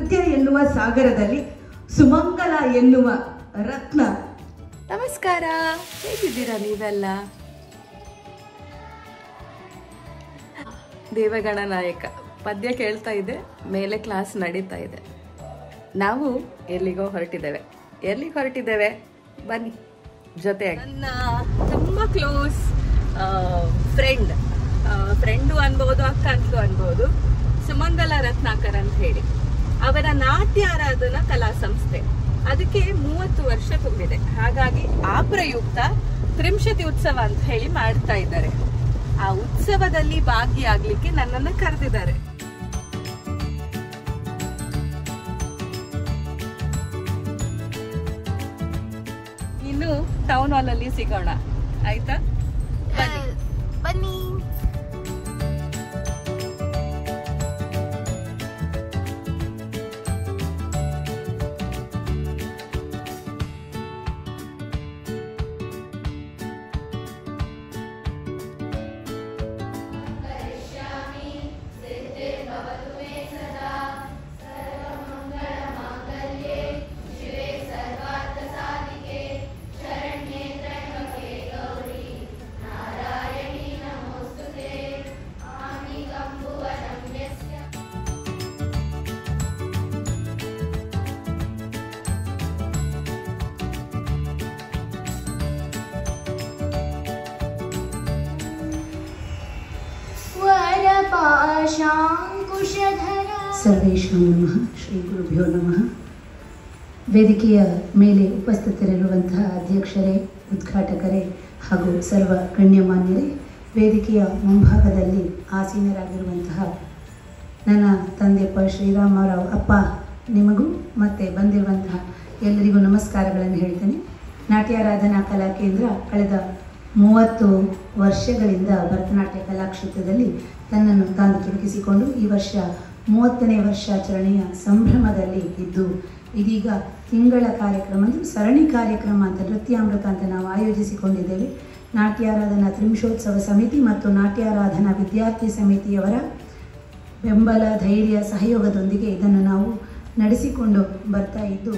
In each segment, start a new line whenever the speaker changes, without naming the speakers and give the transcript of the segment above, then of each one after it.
ನೃತ್ಯ ಎನ್ನುವ ಸಾಗರದಲ್ಲಿ ಸುಮಂಗಲ ಎನ್ನುವ ರತ್ನ.
ನಮಸ್ಕಾರ, ಹೇಗಿದ್ದೀರಾ ನೀವೆಲ್ಲ? ದೇವಗಣ ನಾಯಕ ಪದ್ಯ ಕೇಳ್ತಾ ಇದೆ, ಮೇಲೆ ಕ್ಲಾಸ್ ನಡೀತಾ ಇದೆ. ನಾವು ಎಲ್ಲಿಗೆ ಹೊರಟಿದ್ದೇವೆ ಬನ್ನಿ ಜೊತೆಯಾಗಿ. ನನ್ನ ತುಂಬ ಕ್ಲೋಸ್ ಫ್ರೆಂಡು ಅನ್ಬೋದು, ಅಕ್ಕ ಅಂತಲೂ ಅನ್ಬೋದು, ಸುಮಂಗಲ ರತ್ನಾಕರ್ ಅಂತ ಹೇಳಿ. ಅವರ ನಾಟ್ಯ ಆರಾಧನಾ ಕಲಾ ಸಂಸ್ಥೆ ಅದಕ್ಕೆ 30 ವರ್ಷ ತುಂಬಿದೆ. ಹಾಗಾಗಿ ಆ ಪ್ರಯುಕ್ತ ತ್ರಿಂಶತಿ ಉತ್ಸವ ಅಂತ ಹೇಳಿ ಮಾಡ್ತಾ ಇದ್ದಾರೆ. ಆ ಉತ್ಸವದಲ್ಲಿ ಭಾಗಿಯಾಗ್ಲಿಕ್ಕೆ ನನ್ನನ್ನು ಕರೆದಿದ್ದಾರೆ. ಇನ್ನು ಟೌನ್ ಹಾಲ್ ಅಲ್ಲಿ ಸಿಗೋಣ, ಆಯ್ತಾ? ಬನ್ನಿ.
ಸರ್ವೇಶಾಂ ನಮಃ. ಶ್ರೀ ಗುರುಭ್ಯೋ ನಮಃ. ವೇದಿಕೆಯ ಮೇಲೆ ಉಪಸ್ಥಿತರಿರುವಂತಹ ಅಧ್ಯಕ್ಷರೇ, ಉದ್ಘಾಟಕರೇ ಹಾಗೂ ಸರ್ವ ಗಣ್ಯಮಾನ್ಯರೇ, ವೇದಿಕೆಯ ಮುಂಭಾಗದಲ್ಲಿ ಆಸೀನರಾಗಿರುವಂತಹ ನನ್ನ ತಂದೆ ಶ್ರೀರಾಮರಾವ್ ಅಪ್ಪ, ನಿಮಗೂ ಮತ್ತು ಬಂದಿರುವಂತಹ ಎಲ್ಲರಿಗೂ ನಮಸ್ಕಾರಗಳನ್ನು ಹೇಳ್ತೇನೆ. ನಾಟ್ಯಾರಾಧನಾ ಕಲಾ ಕೇಂದ್ರ ಕಳೆದ 30 ವರ್ಷಗಳಿಂದ ಭರತನಾಟ್ಯ ಕಲಾಕ್ಷೇತ್ರದಲ್ಲಿ ತನ್ನನ್ನು ತಾನು ತೊಡಗಿಸಿಕೊಂಡು ಈ ವರ್ಷ 30ನೇ ವರ್ಷಾಚರಣೆಯ ಸಂಭ್ರಮದಲ್ಲಿ ಇದ್ದು, ಇದೀಗ ತಿಂಗಳ ಕಾರ್ಯಕ್ರಮ, ಸರಣಿ ಕಾರ್ಯಕ್ರಮ ಅಂತ ನೃತ್ಯಾಮೃತ ಅಂತ ನಾವು ಆಯೋಜಿಸಿಕೊಂಡಿದ್ದೇವೆ. ನಾಟ್ಯಾರಾಧನಾ ತ್ರಿಂಶೋತ್ಸವ ಸಮಿತಿ ಮತ್ತು ನಾಟ್ಯಾರಾಧನಾ ವಿದ್ಯಾರ್ಥಿ ಸಮಿತಿಯವರ ಬೆಂಬಲ, ಧೈರ್ಯ, ಸಹಯೋಗದೊಂದಿಗೆ ಇದನ್ನು ನಾವು ನಡೆಸಿಕೊಂಡು ಬರ್ತಾ ಇದ್ದು,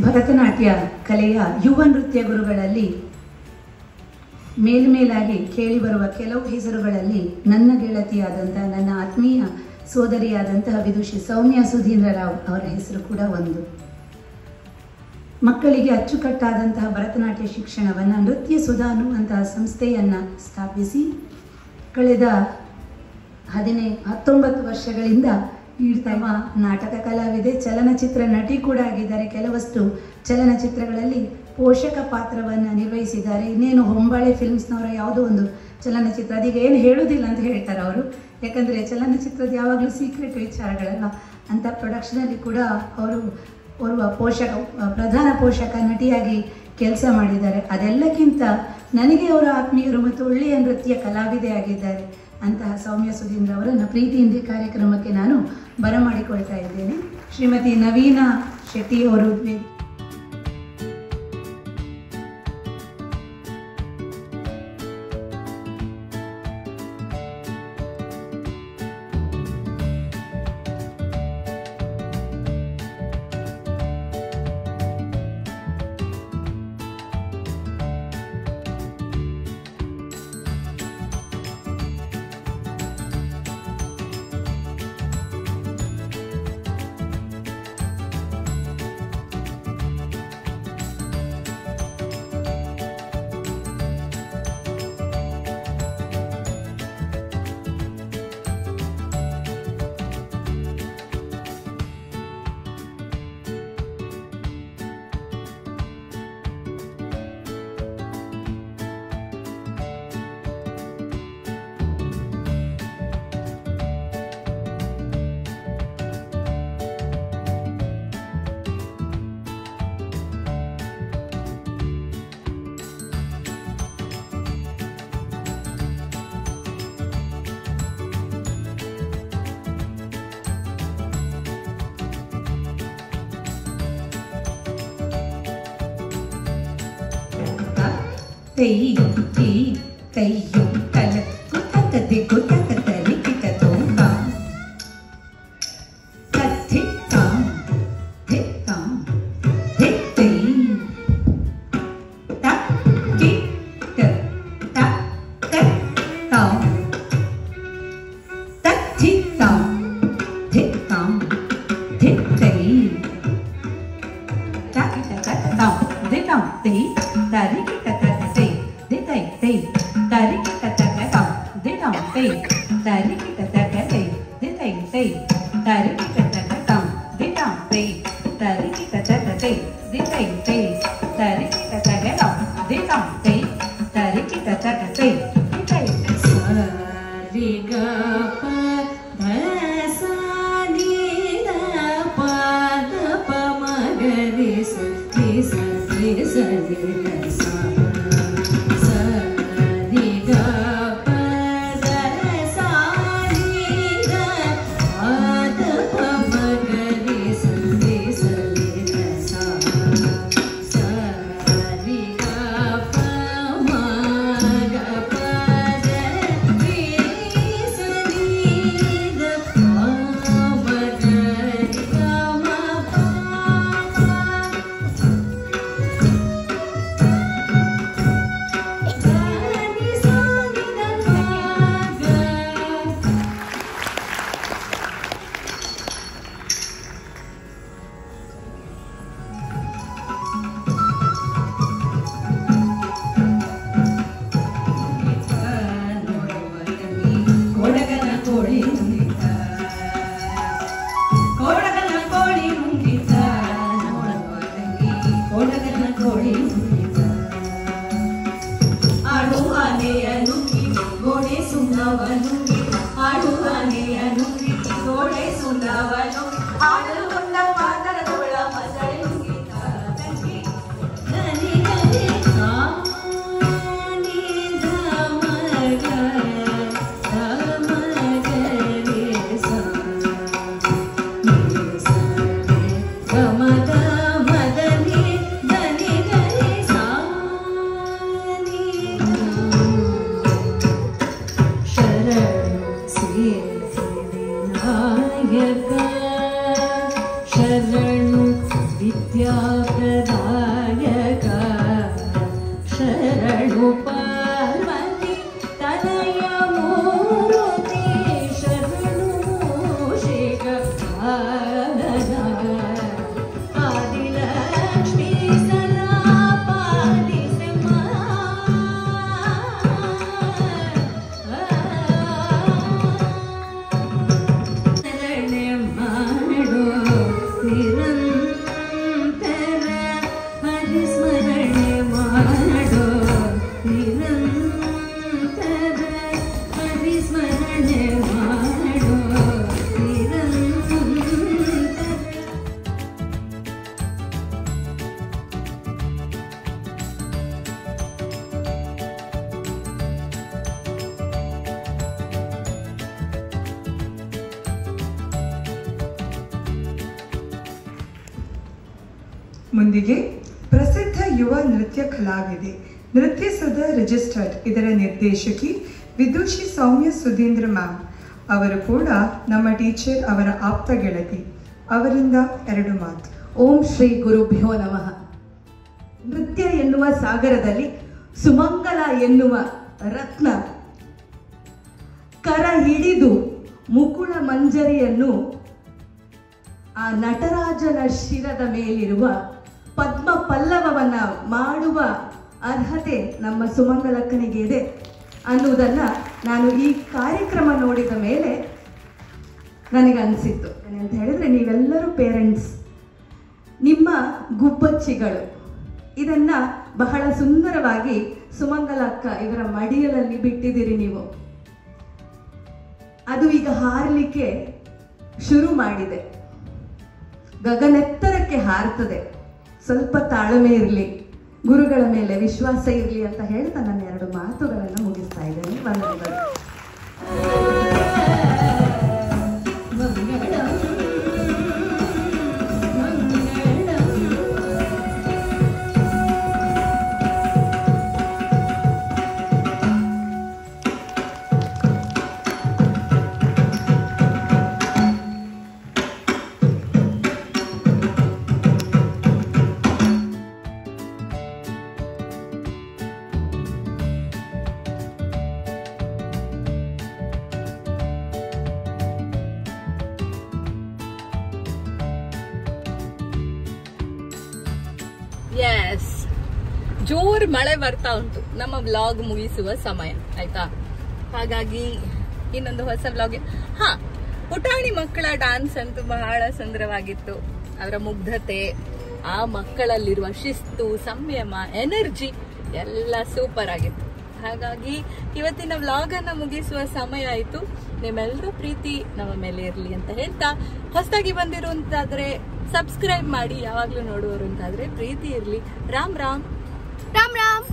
ಭರತನಾಟ್ಯ ಕಲೆಯ ಯುವ ನೃತ್ಯ ಗುರುಗಳಲ್ಲಿ ಮೇಲ್ಮೇಲಾಗಿ ಕೇಳಿಬರುವ ಕೆಲವು ಹೆಸರುಗಳಲ್ಲಿ ನನ್ನ ಗೆಳತಿಯಾದಂತಹ, ನನ್ನ ಆತ್ಮೀಯ ಸೋದರಿಯಾದಂತಹ ವಿದುಷಿ ಸೌಮ್ಯ ಸುಧೀಂದ್ರ ರಾವ್ ಅವರ ಹೆಸರು ಕೂಡ ಒಂದು. ಮಕ್ಕಳಿಗೆ ಅಚ್ಚುಕಟ್ಟಾದಂತಹ ಭರತನಾಟ್ಯ ಶಿಕ್ಷಣವನ್ನು ನೃತ್ಯ ಸುಧಾ ಅನ್ನುವಂತಹ ಸಂಸ್ಥೆಯನ್ನು ಸ್ಥಾಪಿಸಿ ಕಳೆದ 19 ವರ್ಷಗಳಿಂದ ತಮ್ಮ ನಾಟಕ ಕಲಾವಿದೆ, ಚಲನಚಿತ್ರ ನಟಿ ಕೂಡ ಆಗಿದ್ದಾರೆ. ಕೆಲವಷ್ಟು ಚಲನಚಿತ್ರಗಳಲ್ಲಿ ಪೋಷಕ ಪಾತ್ರವನ್ನು ನಿರ್ವಹಿಸಿದ್ದಾರೆ. ಇನ್ನೇನು ಹೊಂಬಾಳೆ ಫಿಲ್ಮ್ಸ್ನವರ ಯಾವುದೋ ಒಂದು ಚಲನಚಿತ್ರ, ಅದೀಗ ಏನು ಹೇಳೋದಿಲ್ಲ ಅಂತ ಹೇಳ್ತಾರೆ ಅವರು, ಯಾಕಂದರೆ ಚಲನಚಿತ್ರದ ಯಾವಾಗಲೂ ಸೀಕ್ರೆಟ್ ವಿಚಾರಗಳಲ್ಲ. ಅಂಥ ಪ್ರೊಡಕ್ಷನಲ್ಲಿ ಕೂಡ ಅವರು ಪ್ರಧಾನ ಪೋಷಕ ನಟಿಯಾಗಿ ಕೆಲಸ ಮಾಡಿದ್ದಾರೆ. ಅದೆಲ್ಲಕ್ಕಿಂತ ನನಗೆ ಅವರ ಆತ್ಮೀಯರು ಮತ್ತು ಒಳ್ಳೆಯ ನೃತ್ಯ ಕಲಾವಿದೆ ಆಗಿದ್ದಾರೆ. ಅಂತಹ ಸೌಮ್ಯ ಸುಧೀಂದ್ರ ಅವರನ್ನು ಪ್ರೀತಿಯಿಂದ ಕಾರ್ಯಕ್ರಮಕ್ಕೆ ನಾನು ಬರಮಾಡಿಕೊಳ್ತಾ ಇದ್ದೇನೆ. ಶ್ರೀಮತಿ ನವೀನಾ ಶೆಟ್ಟಿ ಅವರು ತೈ ತಿ ತೈಯು ತಲ ಕುತಕತೆ ಕುತಕತರಿ ಕಿತತೋಂಗ ತಥಿ ತಾಂ ಥಿ ತಾಂ ಥಿ ತೈ ತ ಕಿ ತ ತ ಕ ತಾಂ ತಥಿ ತಾಂ ಥಿ ತಾಂ ಥಿ ತೈ ತ ಕ ತ ತಾಂ ದಿ ತಾಂ ತೈ ತರಿ ಕಿತಕತೆ ದಿ ತೈ ತೈ ತರಿ ಕಿತಕತೆ ತಾಂ ದಿ ತಾಂ ತೈ ತರಿ ಕಿತಕತೆ ದಿ ತೈ ತೈ ತರಿ ಕಿತಕತೆ ತಾಂ ದಿ ತಾಂ ತೈ ತರಿ ಕಿತಕತೆ ದಿ ತೈ ತೈ ತರಿ ಕಿತಕತೆ ತಾಂ ದಿ ತಾಂ ತೈ ತರಿ ಕಿತಕತೆ ದಿ ತೈ ಸ ರಿ ಗ ಪ ಧ ಸ ನಿ ದ ಪ ದ ಪ ಮ ಗ ರಿ ಸ ರಿ ಸ ರಿ ಸ ರಿ ಗ ಸ ಸ ರಿ ಗ ಪ ದ ಸ ನಿ ದ ಪ ದ ಪ ಮ ಗ ರಿ ಸ ರಿ ಸ ರಿ ಗ ಸ ಸ ರಿ ಗ ಪ ಮ ಗ ಪ ದ ರಿ ಸ ನಿ ದ ಪ ಮ ಗ ರಿ ಗ ಮ ಪ ಕೊಡಗನ ಕೋಳಿ ಮುಂಗಿತ ಕೊಡಗನ ಕೋಳಿ ಮುಂಗಿತ ನೋಡುವ ತಂಗಿ ಕೊಡಗನ ಕೋಳಿ ಮುಂಗಿತ ಆಡು ಆನೆಯ ನುಂಗಿ ಗೋಡೆ ಸುಣ್ಣವ ನುಂಗಿ ಆಡು ಆನೆಯ ನುಂಗಿ ಗೋಡೆ ಸುಣ್ಣವ ನುಂಗಿ ಆಡಲು ಬಂದ ಪಾದರದೊಳ ಮಸಳೆ ನುಂಗಿತ ತಂಗಿ ನನಿ ನನಿ ಕಾನಿ ಧಮಗ ಧಮಗ ರೇ ಸ ನಿ ಸ ರೇ ಗಮಗ ಮದನಿ ಧನಿ ಗರಿ ಸಾ ನಿ ಶರಣು ಸಿದ್ಧಿವಿನಾಯಕ ಶರಣು ವಿದ್ಯಾಪ್ರದಾಯಕ ಶರಣು ಪಾರ್ವತಿ ತನಯ ಮೂರ್ತಿ ಶರಣು ಮೂಷಿಕ ಭಾರತ ಆದಿಲಕ್ಷ್ಮೀ ಸದಾ ಪಾಲಿಸಮ್ಮ ಶರಣೆ ಮಾಡೋ ನಿರಂತರ ಹರಿಸ್ಮರಣೆ ಮಾಡೋ ನಿರಂತರ ಹರಿಸ್ಮರಣೆ ಮಾಡೋ ನಿರಂತರ
ಮುಂದಿಗೆ ಪ್ರಸಿದ್ಧ ಯುವ ನೃತ್ಯ ಕಲಾವಿದೆ ನೃತ್ಯ ಸದಾ ರಿಜಿಸ್ಟರ್ಡ್ ಇದರ ನಿರ್ದೇಶಕಿ ವಿದುಷಿ ಸೌಮ್ಯ ಸುಧೀಂದ್ರ ಮ್ಯಾಮ್ ಅವರು ಕೂಡ ನಮ್ಮ ಟೀಚರ್ ಅವರ ಆಪ್ತ ಗೆಳತಿ ಅವರಿಂದ 2 ಮಾತು.
ಓಂ ಶ್ರೀ ಗುರುಭ್ಯೋ ನಮಃ. ನೃತ್ಯ ಎನ್ನುವ ಸಾಗರದಲ್ಲಿ ಸುಮಂಗಲ ಎನ್ನುವ ರತ್ನ ಕರ ಹಿಡಿದು ಮುಕುಳ ಮಂಜರಿಯನ್ನು ಆ ನಟರಾಜನ ಶಿರದ ಮೇಲಿರುವ ಪದ್ಮ ಪಲ್ಲವವನ್ನ ಮಾಡುವ ಅರ್ಹತೆ ನಮ್ಮ ಸುಮಂಗಲಕ್ಕನಿಗೆ ಇದೆ ಅನ್ನುವುದನ್ನು ನಾನು ಈ ಕಾರ್ಯಕ್ರಮ ನೋಡಿದ ಮೇಲೆ ನನಗನ್ಸಿತ್ತು. ಅಂತ ಹೇಳಿದ್ರೆ ನೀವೆಲ್ಲರೂ ಪೇರೆಂಟ್ಸ್, ನಿಮ್ಮ ಗುಬ್ಬಚ್ಚಿಗಳು ಇದನ್ನ ಬಹಳ ಸುಂದರವಾಗಿ ಸುಮಂಗಲ ಅಕ್ಕ ಇವರ ಮಡಿಯಲಲ್ಲಿ ಬಿಟ್ಟಿದ್ದೀರಿ ನೀವು. ಅದು ಈಗ ಹಾರಲಿಕ್ಕೆ ಶುರು ಮಾಡಿದೆ, ಗಗನೆತ್ತರಕ್ಕೆ ಹಾರ್ತದೆ. ಸ್ವಲ್ಪ ತಾಳ್ಮೆ ಇರಲಿ, ಗುರುಗಳ ಮೇಲೆ ವಿಶ್ವಾಸ ಇರಲಿ ಅಂತ ಹೇಳ್ತಾ ನಾನು 2 ಮಾತುಗಳನ್ನು ಮುಗಿಸ್ತಾ ಇದ್ದೇನೆ. ವಂದನೆಗಳು.
ಎಸ್, ಜೋರ್ ಮಳೆ ಬರ್ತಾ ಉಂಟು, ನಮ್ಮ ವ್ಲಾಗ್ ಮುಗಿಸುವ ಸಮಯ ಆಯ್ತಾ. ಹಾಗಾಗಿ ಇನ್ನೊಂದು ಹೊಸ ವ್ಲಾಗ್. ಪುಟಾಣಿ ಮಕ್ಕಳ ಡಾನ್ಸ್ ಅಂತೂ ಬಹಳ ಸುಂದರವಾಗಿತ್ತು. ಅವರ ಮುಗ್ಧತೆ, ಆ ಮಕ್ಕಳಲ್ಲಿರುವ ಶಿಸ್ತು, ಸಂಯಮ, ಎನರ್ಜಿ ಎಲ್ಲ ಸೂಪರ್ ಆಗಿತ್ತು. ಹಾಗಾಗಿ ಇವತ್ತಿನ ವ್ಲಾಗ್ ಅನ್ನ ಮುಗಿಸುವ ಸಮಯ ಆಯ್ತು. ನಿಮ್ಮೆಲ್ಲರ ಪ್ರೀತಿ ನಮ್ಮ ಮೇಲೆ ಇರ್ಲಿ ಅಂತ ಹೇಳ್ತಾ, ಹೊಸದಾಗಿ ಬಂದಿರುವಂತಾದ್ರೆ ಸಬ್ಸ್ಕ್ರೈಬ್ ಮಾಡಿ, ಯಾವಾಗ್ಲೂ ನೋಡುವರು ಅಂತಾದ್ರೆ ಪ್ರೀತಿ ಇರ್ಲಿ. ರಾಮ್ ರಾಮ್.
ರಾಮ್ ರಾಮ್.